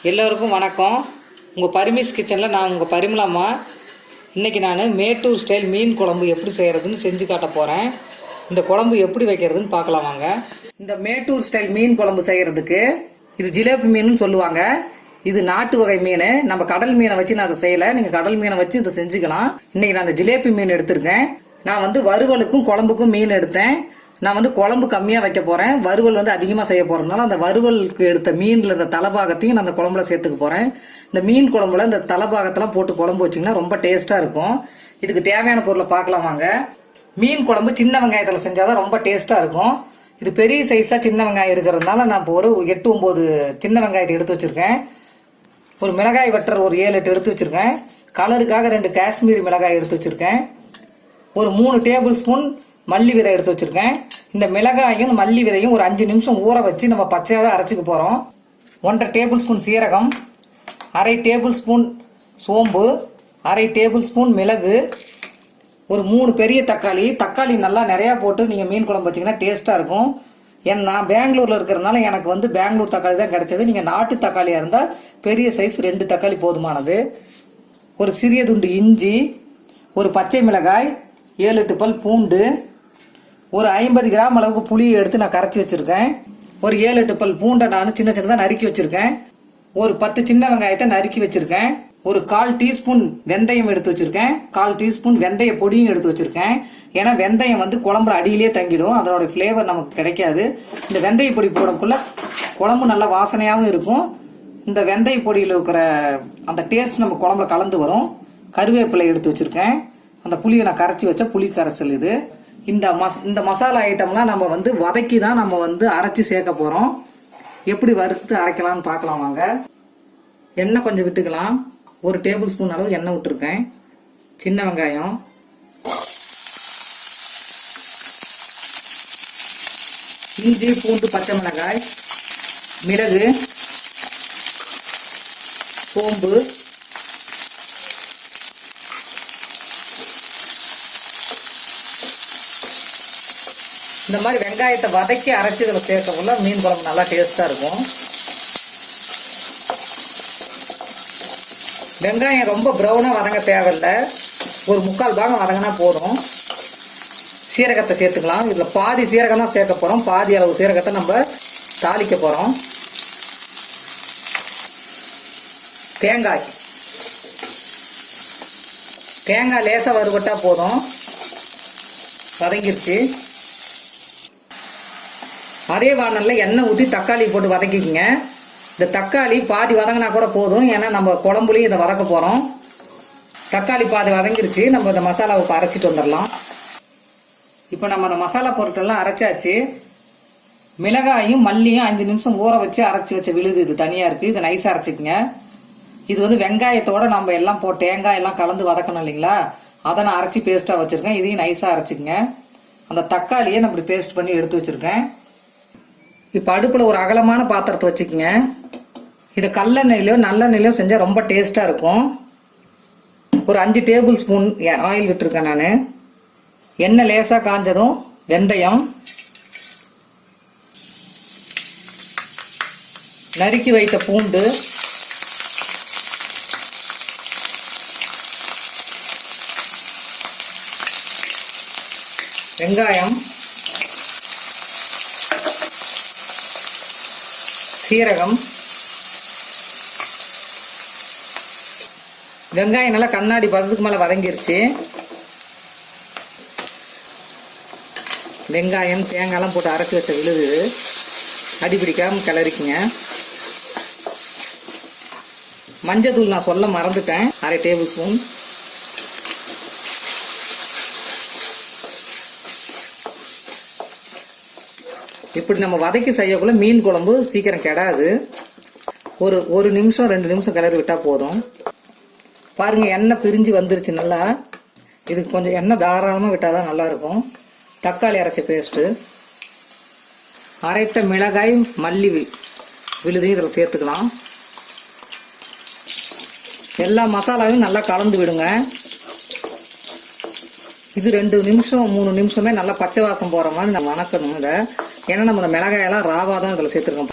எல்லோருக்கும் வணக்கம். உங்கள் பரிமிஸ் கிச்சனில் நான் உங்கள் பரிமளாம்மா. இன்றைக்கி நான் மேட்டூர் ஸ்டைல் மீன் குழம்பு எப்படி செய்கிறதுன்னு செஞ்சு காட்ட போகிறேன். இந்த குழம்பு எப்படி வைக்கிறதுன்னு பார்க்கலாம் வாங்க. இந்த மேட்டூர் ஸ்டைல் மீன் குழம்பு செய்கிறதுக்கு இது ஜிலேபி மீன் சொல்லுவாங்க. இது நாட்டு வகை மீன். நம்ம கடல் மீனை வச்சு நான் அதை செய்யலை. நீங்கள் கடல் மீனை வச்சு இதை செஞ்சுக்கலாம். இன்றைக்கி நான் அந்த ஜிலேபி மீன் எடுத்திருக்கேன். நான் வறுவலுக்கும் குழம்புக்கும் மீன் எடுத்தேன். நான் குழம்பு கம்மியாக வைக்க போகிறேன். வறுவல் அதிகமாக செய்ய போகிறதுனால அந்த வறுவலுக்கு எடுத்த மீனில் இந்த தலைபாகத்தையும் நான் அந்த குழம்புல சேர்த்துக்க போகிறேன். இந்த மீன் குழம்புல இந்த தலைபாகத்தெல்லாம் போட்டு குழம்பு வச்சிங்கன்னா ரொம்ப டேஸ்ட்டாக இருக்கும். இதுக்கு தேவையான பொருளை பார்க்கலாம் வாங்க. மீன் குழம்பு சின்ன வெங்காயத்தில் செஞ்சாதான் ரொம்ப டேஸ்ட்டாக இருக்கும். இது பெரிய சைஸாக சின்ன வெங்காயம் இருக்கிறதுனால நான் இப்போ ஒரு 8-9 சின்ன வெங்காயத்தை எடுத்து வச்சுருக்கேன். ஒரு மிளகாய் வட்டர் ஒரு 7-8 எடுத்து வச்சுருக்கேன். கலருக்காக 2 காஷ்மீரி மிளகாய் எடுத்து வச்சுருக்கேன். ஒரு 3 டேபிள் ஸ்பூன் மல்லி விதை எடுத்து வச்சிருக்கேன். இந்த மிளகாயும் மல்லி விதையும் ஒரு 5 நிமிஷம் ஊற வச்சு நம்ம பச்சையாவே அரைச்சிக்க போறோம். 1.5 டேபிள் ஸ்பூன் சீரகம், 1/2 டேபிள் ஸ்பூன் சோம்பு, 1/2 டேபிள் ஸ்பூன் மிளகு, ஒரு 3 பெரிய தக்காளி. தக்காளி நல்லா நிறைய போட்டு நீங்க மீன் குழம்பு வச்சீங்கன்னா டேஸ்டா இருக்கும். ஏன்னா நான் பெங்களூர்ல இருக்கிறதுனால எனக்கு பெங்களூர் தக்காளி தான் கிடைச்சது. நீங்க நாட்டு தக்காளியா இருந்தா பெரிய சைஸ் 2 தக்காளி போதுமானது. ஒரு சிறிய துண்டு இஞ்சி, ஒரு பச்சை மிளகாய், 7-8 பல் பூண்டு, ஒரு 50 கிராம் அளவுக்கு புளியை எடுத்து நான் கரைச்சி வச்சிருக்கேன். ஒரு 7-8 பல் பூண்டை நான் சின்ன சின்னதாக நறுக்கி வச்சிருக்கேன். ஒரு 10 சின்ன வெங்காயத்தை நறுக்கி வச்சிருக்கேன். ஒரு 1/4 டீஸ்பூன் வெந்தயம் எடுத்து வச்சிருக்கேன். 1/4 டீஸ்பூன் வெந்தய பொடியும் எடுத்து வச்சிருக்கேன். ஏன்னா வெந்தயம் குழம்புல அடியிலேயே தங்கிடும். அதோட ஃப்ளேவர் நமக்கு கிடைக்காது. இந்த வெந்தய பொடி போடக்குள்ள குழம்பு நல்லா வாசனையாகவும் இருக்கும். இந்த வெந்தய பொடியில் இருக்கிற அந்த டேஸ்ட் நம்ம குழம்புல கலந்து வரும். கருவேப்பிலை எடுத்து வச்சிருக்கேன். அந்த புளியை நான் கரைச்சி வச்ச புளி கரைசல் இது. இந்த மசாலா ஐட்டம்லாம் நம்ம வதக்கி தான் நம்ம அரைச்சி சேர்க்க போறோம். எப்படி வறுத்து அரைக்கலாம்னு பார்க்கலாம் வாங்க. எண்ணெய் கொஞ்சம் விட்டுக்கலாம். 1 டேபிள் ஸ்பூன் அளவு எண்ணெய் விட்டுருக்கேன். சின்ன வெங்காயம், இஞ்சி, பூண்டு, பச்சை மிளகாய், மிளகு, சோம்பு, இந்த மாதிரி வெங்காயத்தை வதக்கி அரைச்சி இதில் சேர்க்கக்குள்ள மீன் குழம்பு நல்லா டேஸ்டா இருக்கும். வெங்காயம் ரொம்ப ப்ரௌனா வதங்க தேவையில்லை. ஒரு 3/4 பாகம் வதங்கினா போதும். சீரகத்தை சேர்த்துக்கலாம். இதில் பாதி சீரகம் தான் சேர்க்க போறோம். பாதி அளவு சீரகத்தை நம்ம தாளிக்க போறோம். தேங்காய் லேசா வறுபட்டா போதும். வதங்கிருச்சு. அதே வானல்ல எண்ணெய் ஊற்றி தக்காளி போட்டு வதக்கிக்கங்க. இந்த தக்காளி பாதி வதங்கினா கூட போதும். ஏன்னா நம்ம குழம்புலையும் இதை வதக்க போறோம். தக்காளி பாதி வதங்கிருச்சு. நம்ம இந்த மசாலாவை அரைச்சிட்டு வந்துடலாம். இப்போ நம்ம அந்த மசாலா பொருட்கள்லாம் அரைச்சாச்சு. மிளகாயும் மல்லியும் 5 நிமிஷம் ஊற வச்சு அரைச்சி வச்ச விழுது இது தனியா இருக்கு. இதை நைஸா அரைச்சிக்கங்க. இது வெங்காயத்தோட நம்ம எல்லாம் போட்டு தேங்காய் எல்லாம் கலந்து வதக்கணும் இல்லைங்களா, அதை நான் அரைச்சி பேஸ்டா வச்சிருக்கேன். இதையும் நைஸா அரைச்சிக்கங்க. அந்த தக்காளியை நான் இப்படி பேஸ்ட் பண்ணி எடுத்து வச்சிருக்கேன். இப்போ அடுப்பில் ஒரு அகலமான பாத்திரத்தை வச்சுக்கோங்க. இதை கல்லெண்ணெயிலையோ நல்லெண்ணெயிலையோ செஞ்சால் ரொம்ப டேஸ்ட்டாக இருக்கும். ஒரு 5 டேபிள் ஸ்பூன் ஆயில் விட்டுருக்கேன் நான். எண்ணெய் லேசாக காஞ்சதும் வெந்தயம், நறுக்கி வைத்த பூண்டு, வெங்காயம், சீரகம், வெங்காயம் நல்லா கண்ணாடி பதத்துக்கு மேல வதங்கிருச்சு. வெங்காயம் தேங்காய்லாம் போட்டு அரைச்சி வச்ச விழுது அடிப்பிடிக்காம கிளறிக்குங்க. மஞ்சத்தூள் நான் சொல்ல மறந்துட்டேன். 1/2 டேபிள் ஸ்பூன். இப்படி நம்ம வதக்கி செய்யக்குள்ள மீன் குழம்பு சீக்கிரம் கெடாது. ஒரு நிமிஷம் 2 நிமிஷம் கிளறி விட்டா போதும். பாருங்க எண்ணெய் பிரிஞ்சு வந்துருச்சு நல்லா. இதுக்கு கொஞ்சம் எண்ணெய் தாராளமாக விட்டாதான் நல்லா இருக்கும். தக்காளி அரைச்ச பேஸ்ட்டு, அரைத்த மிளகாய் மல்லி விழுதையும் இதில் சேர்த்துக்கலாம். எல்லா மசாலாவையும் நல்லா கலந்து விடுங்க. இது 2 நிமிஷம் 3 நிமிஷமே நல்லா பச்சை வாசம் போற மாதிரி நம்ம வணக்கணும் இதை. ஏன்னா நம்ம இந்த மிளகாயெல்லாம் ராவா தான் இதில் சேர்த்துருக்கோம்.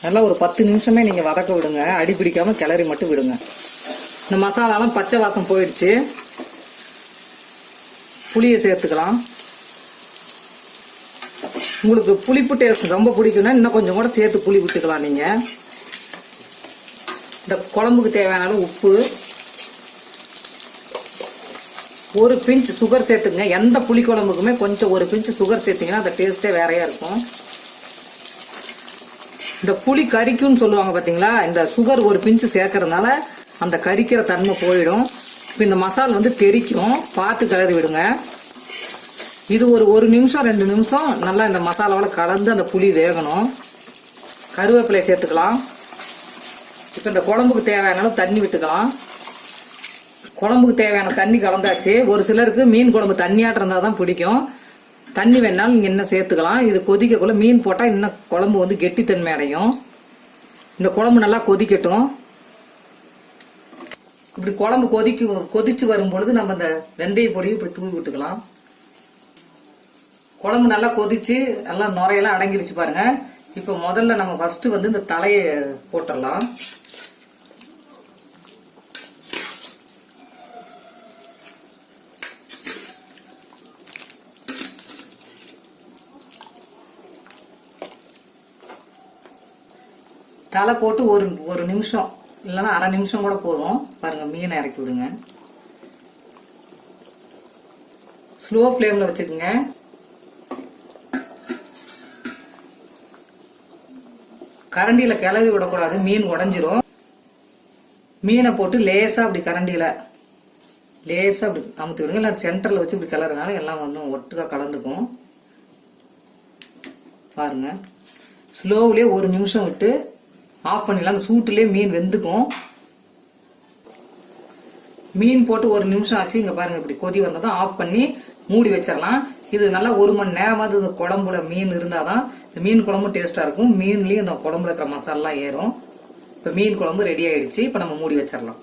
நல்லா ஒரு 10 நிமிஷமே நீங்கள் வதக்க விடுங்க. அடி பிடிக்காமல் கிளறி மட்டும் விடுங்க. இந்த மசாலாலாம் பச்சை வாசம் போயிடுச்சு. புளியை சேர்த்துக்கலாம். உங்களுக்கு புளிப்பு டேஸ்ட் ரொம்ப பிடிக்கும்னா இன்னும் கொஞ்சம் கூட சேர்த்து புளி விட்டுக்கலாம். நீங்கள் இந்த குழம்புக்கு தேவையான அளவு உப்பு, ஒரு பிஞ்ச் சுகர் சேர்த்துங்க. எந்த புளி குழம்புக்குமே கொஞ்சம் ஒரு பிஞ்ச் சுகர் சேர்த்தீங்கன்னா அந்த டேஸ்ட்டே வேறையா இருக்கும். இந்த புளி கரிக்கும்னு சொல்லுவாங்க பார்த்தீங்களா, இந்த சுகர் ஒரு பிஞ்சு சேர்க்கறதுனால அந்த கரிக்கிற தன்மை போயிடும். இப்போ இந்த மசால் வந்து தெறிக்கும், பார்த்து கிளறி விடுங்க. இது ஒரு நிமிஷம் 2 நிமிஷம் நல்லா இந்த மசாலாவோட கலந்து அந்த புளி வேகணும். கருவேப்பிலை சேர்த்துக்கலாம். இப்போ இந்த குழம்புக்கு தேவையான அளவு தண்ணி விட்டுக்கலாம். குழம்புக்கு தேவையான தண்ணி கலந்தாச்சு. ஒரு சிலருக்கு மீன் குழம்பு தண்ணியாட்டம் இருந்தால் தான் பிடிக்கும். தண்ணி வேணாலும் நீங்கள் இன்னும் சேர்த்துக்கலாம். இது கொதிக்கக்குள்ள மீன் போட்டால் இன்னும் குழம்பு வந்து கெட்டித்தன்மை அடையும். இந்த குழம்பு நல்லா கொதிக்கட்டும். இப்படி குழம்பு கொதிச்சு வரும்பொழுது நம்ம இந்த வெந்தய பொடியும் இப்படி தூவி விட்டுக்கலாம். குழம்பு நல்லா கொதிச்சு நல்லா நுரையெல்லாம் அடங்கிருச்சு பாருங்க. இப்போ முதல்ல நம்ம ஃபர்ஸ்ட் வந்து இந்த தலையை போட்டுடலாம். தலை போட்டு ஒரு நிமிஷம் இல்லைன்னா அரை நிமிஷம் கூட போதும். பாருங்க, மீனை இறக்கி விடுங்க. ஸ்லோ ஃப்ளேம்ல வச்சுக்கோங்க. கரண்டியில கிளறி விடக்கூடாது, மீன் உடஞ்சிரும். மீனை போட்டு லேசா அப்படி கரண்டியில லேசா அப்படி அமுத்தி விடுங்க. இல்லை சென்டர்ல வச்சு இப்படி கிளறனால எல்லாம் ஒன்றும் ஒட்டுக்கா கலந்துக்கும். பாருங்க, ஸ்லோவிலே ஒரு நிமிஷம் விட்டு ஆஃப் பண்ணிடலாம். அந்த சூட்டுலேயே மீன் வெந்துக்கும். மீன் போட்டு ஒரு நிமிஷம் ஆச்சு. இங்க பாருங்க, இப்படி கொதி வந்ததும் ஆஃப் பண்ணி மூடி வச்சிடலாம். இது நல்லா 1 மணி நேரமாவது இந்த குழம்புல மீன் இருந்தாதான் இந்த மீன் குழம்பு டேஸ்டா இருக்கும். மீன்லயும் இந்த குழம்புல இருக்கிற மசாலா ஏறும். இப்ப மீன் குழம்பு ரெடி ஆயிடுச்சு. இப்ப நம்ம மூடி வச்சிடலாம்.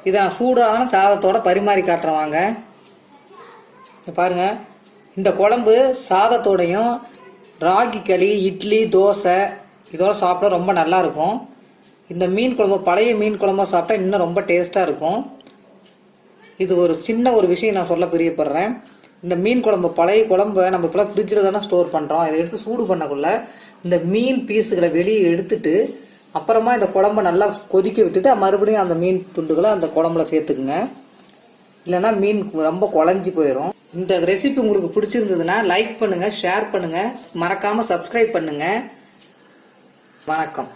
இதான் சூடான சாதத்தோட பரிமாறி காட்டுறவாங்க. பாருங்க, இந்த குழம்பு சாதத்தோடையும் ராகி களி, இட்லி, தோசை இதோட சாப்பிட ரொம்ப நல்லா இருக்கும். இந்த மீன் குழம்பு பழைய மீன் குழம்பா சாப்பிட்டா இன்னும் ரொம்ப டேஸ்டா இருக்கும். இது ஒரு சின்ன ஒரு விஷயம் நான் சொல்ல பிரியப்படுறேன். இந்த மீன் குழம்பு பழைய குழம்பை நம்ம இப்பெல்லாம் ஃப்ரிட்ஜில் தானே ஸ்டோர் பண்ணுறோம். இதை எடுத்து சூடு பண்ணக்குள்ள இந்த மீன் பீஸுகளை வெளியே எடுத்துட்டு அப்புறமா இந்த குழம்பை நல்லா கொதிக்க விட்டுட்டு மறுபடியும் அந்த மீன் துண்டுகளை அந்த குழம்புல சேர்த்துக்குங்க. இல்லைன்னா மீன் ரொம்ப குழஞ்சி போயிடும். இந்த ரெசிபி உங்களுக்கு பிடிச்சிருந்ததுன்னா லைக் பண்ணுங்க, ஷேர் பண்ணுங்க, மறக்காம சப்ஸ்கிரைப் பண்ணுங்க. வணக்கம்.